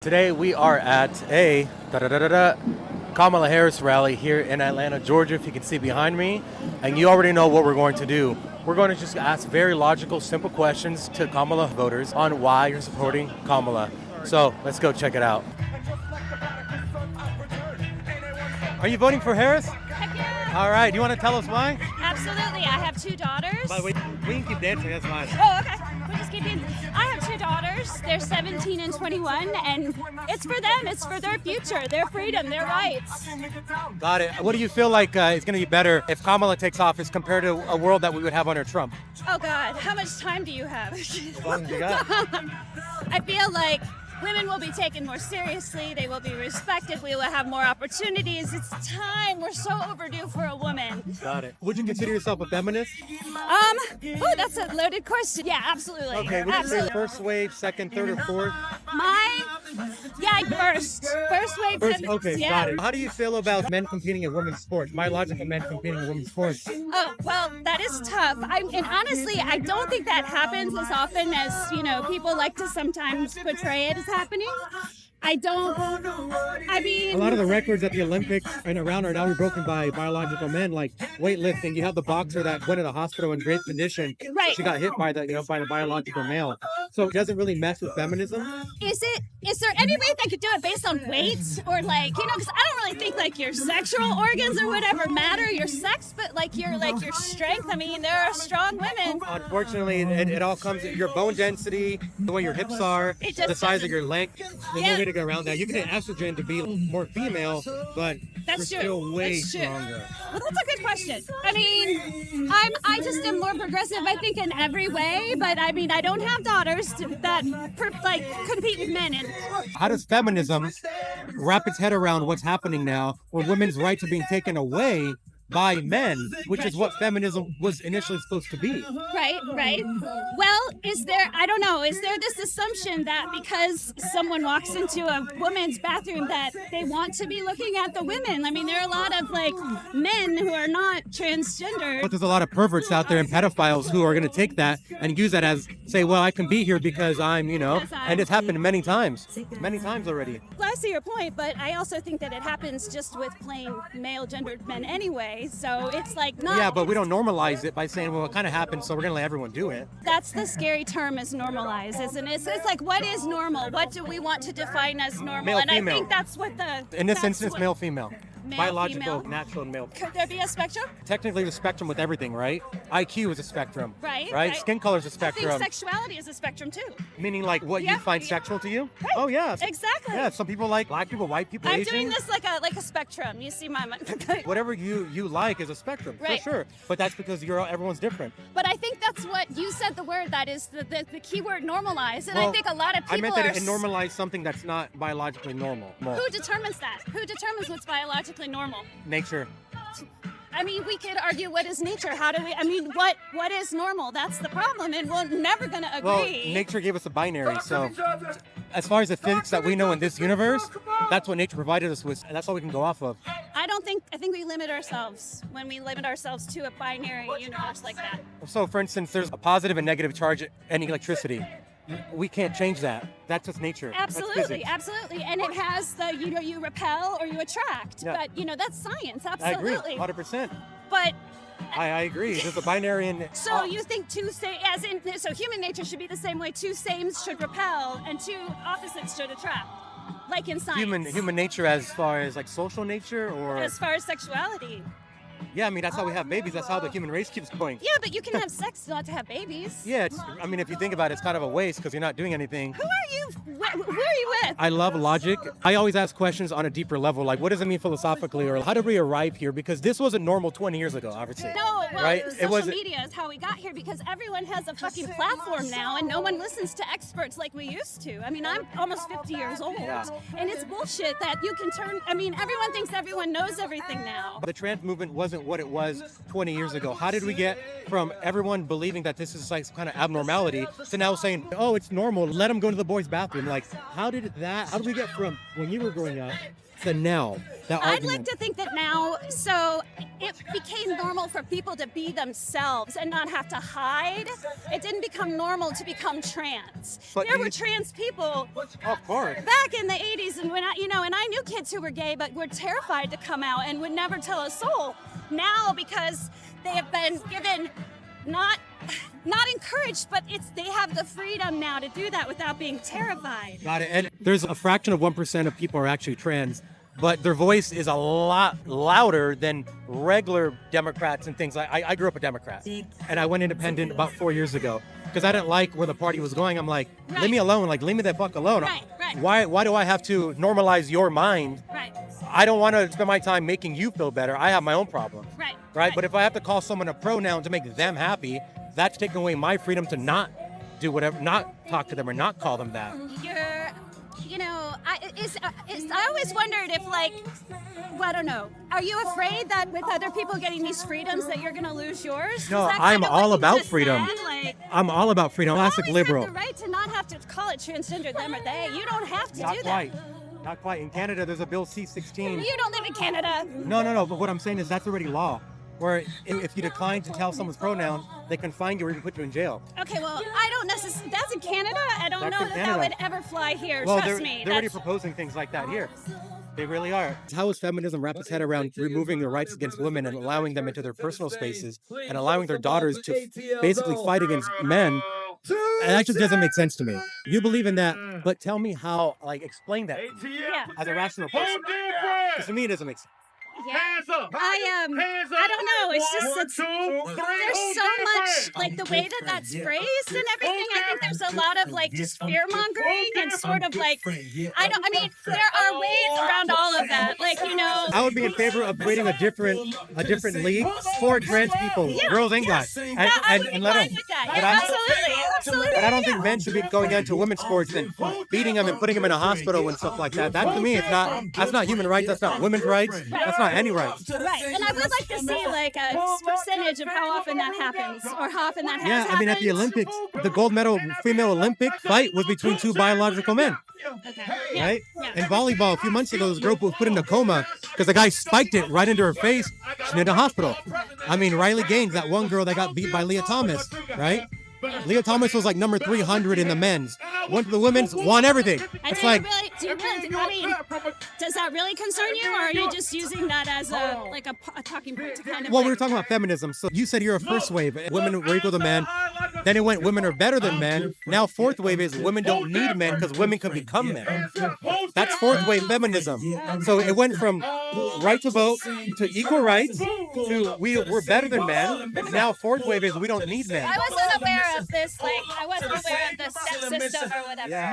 Today we are at a Kamala Harris rally here in Atlanta, Georgia, if you can see behind me. And you already know what we're going to do. We're going to just ask very logical, simple questions to Kamala voters on why you're supporting Kamala. So let's go check it out. Are you voting for Harris? Heck yeah. All right. Do you want to tell us why? Absolutely. I have two daughters. By the way, we can keep dancing. That's fine. Oh, okay. We'll just keep in. I have two daughters. They're 17 and 21, and it's for them. It's for their future, their freedom, their rights. Got it. What do you feel like is going to be better if Kamala takes office compared to a world that we would have under Trump? Oh, God. How much time do you have? As long as you got. I feel like women will be taken more seriously. They will be respected. We will have more opportunities. It's time. We're so overdue for a woman. Got it. Would you consider yourself a feminist? Oh, that's a loaded question. Yeah, absolutely. Okay, would you say Absolutely. first wave, second, third, or fourth? First wave. First, feminist, okay, yeah. got it. How do you feel about men competing in women's sports? Biological men competing in women's sports? Oh, well, that is tough. And honestly, I don't think that happens as often as, people like to sometimes portray it as happening. I mean, A lot of the records at the Olympics and around are now broken by biological men, like weightlifting. You have the boxer that went to the hospital in great condition. Right. She got hit by by the biological male. So it doesn't really mess with feminism. is there any way they could do it based on weight or because I don't really think like your sexual organs or whatever matter, your sex, but like your strength. I mean, there are strong women. Unfortunately, it all comes your bone density, the way your hips are, It just the size of doesn't- your leg. There's Yeah. no way to go around that. You can take estrogen to be more female, but That's you're true. still way That's true. stronger. Well, that's a good question. I mean, I just am more progressive, I think, in every way. But I mean, I don't have daughters that compete with men. And How does feminism wrap its head around what's happening now, where women's rights are being taken away by men, which is what feminism was initially supposed to be? right. Well, I don't know, is there this assumption that because someone walks into a woman's bathroom that they want to be looking at the women? I mean, there are a lot of men who are not transgender. But there's a lot of perverts out there and pedophiles who are going to take that and use that as, say, well, I can be here because I'm, and it's happened many times already. I see your point, but I also think that it happens just with plain male-gendered men anyway. So it's like not. Yeah, but we don't normalize it by saying, well, it kind of happened, so we're going to let everyone do it. That's the scary term, is normalize, isn't it? It's like, what is normal? What do we want to define as normal? Male, and female. I think that's what In this instance, male, female. Male, Biological, female. natural, and male. Could there be a spectrum? Technically, the spectrum with everything, right? IQ is a spectrum. Right. Skin color is a I spectrum. think sexuality is a spectrum too. Meaning like what Yeah. you find sexual to you? Right. Oh, yeah. Exactly. Yeah, some people like black people, white people, I'm Asian. doing this like a spectrum. You see my. Whatever you like is a spectrum, Right. for sure. But that's because everyone's different. But I think that's what you said. The word that is the key word, normalize. And I Well, think a lot of people I meant that are. it normalized something that's not biologically normal. Who determines that? Who determines what's biologically normal? Nature. I mean, we could argue what is nature. How do we? I mean, what is normal? That's the problem, and we're never gonna agree. Well, nature gave us a binary, so as far as the physics that we know in this universe, that's what nature provided us with, and that's all we can go off of. I think we limit ourselves when we limit ourselves to a binary universe like that. So, for instance, there's a positive and negative charge in electricity. We can't change that. That's just nature. That's Absolutely, physics. absolutely. And it has the you repel or you attract. Yeah. But that's science. I agree, Absolutely. 100%. But I agree. There's a binary and so you think so human nature should be the same way two sames should repel and two opposites should attract, like in science. human nature as far as like social nature, or As far as sexuality. yeah, I mean that's how we have babies. That's how the human race keeps going. Yeah, but you can have sex not to have babies. Yeah, I mean if you think about it, it's kind of a waste because you're not doing anything. Who are you? Who are you with? I love logic. I always ask questions on a deeper level, like what does it mean philosophically, or how did we arrive here? Because this wasn't normal 20 years ago, obviously. No, well, right? social media is how we got here because everyone has a fucking platform now and no one listens to experts like we used to. I mean, I'm almost 50 years old and it's bullshit that you can everyone thinks everyone knows everything now. The trans movement wasn't what it was 20 years ago. How did we get from everyone believing that this is like some kind of abnormality to now saying, oh, it's normal, let them go to the boys' bathroom? Like, how did that that? How do we get from when you were growing up to now? That I'd argument. like to think that now, so it became normal for people to be themselves and not have to hide. It didn't become normal to become trans. But There you- were trans people Of course. back in the 80s, and when I knew kids who were gay but were terrified to come out and would never tell a soul. Now, because they have been given not encouraged, but they have the freedom now to do that without being terrified. Got it. And there's a fraction of 1% of people are actually trans, but their voice is a lot louder than regular Democrats and things. I grew up a Democrat, and I went independent about 4 years ago because I didn't like where the party was going. I'm like, Right. leave me alone. Like, leave me the fuck alone. Right, right. Why do I have to normalize your mind? Right, I don't want to spend my time making you feel better. I have my own problems. right. But if I have to call someone a pronoun to make them happy, that's taking away my freedom to not do whatever, not talk to them or not call them that. I always wondered if, I don't know. Are you afraid that with other people getting these freedoms that you're going to lose yours? No, Is that I'm kind of all what you about just freedom. said? Like, I'm all about freedom. Classic always liberal. have the right to not have to call it transgender them or they. You don't have to Not do quite. that. Not quite. In Canada, there's a bill C-16. You don't live in Canada. No. But what I'm saying is that's already law. Where if you decline to tell someone's pronoun, they can fine you or even put you in jail. Okay, well, I don't necessarily. That's in Canada. I don't That's know in that Canada. would ever fly here. Well, Trust me. they're already That's- proposing things like that here. They really are. How is feminism wrap its head around removing the rights against women and allowing them into their personal spaces and allowing their daughters to basically fight against men? And that just doesn't make sense to me. You believe in that, but tell me how, explain that yeah. as a rational person. Because to me, it doesn't make sense. Yeah. I don't know. It's just there's so much the way that that's phrased and everything. I think there's a lot of just fear mongering and sort of I mean there are ways around all of that. I would be in favor of creating a different league for trans people, girls and guys, and I would be let fine them. with that. but Yeah, I- absolutely. But I don't think men should be going into women's sports and beating them and putting them in a hospital and stuff like that. That to me, that's not human rights. That's not women's rights. That's not any rights. Right, and I would like to see a percentage of how often that happens, or how often that has Yeah, I mean, at the happened. Olympics, the gold medal female Olympic fight was between two biological men, Okay. Yeah. right? Yeah. In volleyball, a few months ago, this girl was put in a coma because the guy spiked it right into her face. She's in the hospital. I mean, Riley Gaines, that one girl that got beat by Leah Thomas, right? Leah Thomas was number 300 in the men's. Went to the women's, won everything. And It's then does that really concern you, or are you just using that as a talking point to kind of? Well, we were talking about feminism. So you said you're a first wave. Women were equal to men. Then it went women are better than men. Now fourth wave is women don't need men because women can become men. That's fourth wave feminism. So it went from right to vote to equal rights to we're better than men. Now fourth wave is we don't need men. I wasn't aware of this. I wasn't aware of the step system or whatever. Yeah.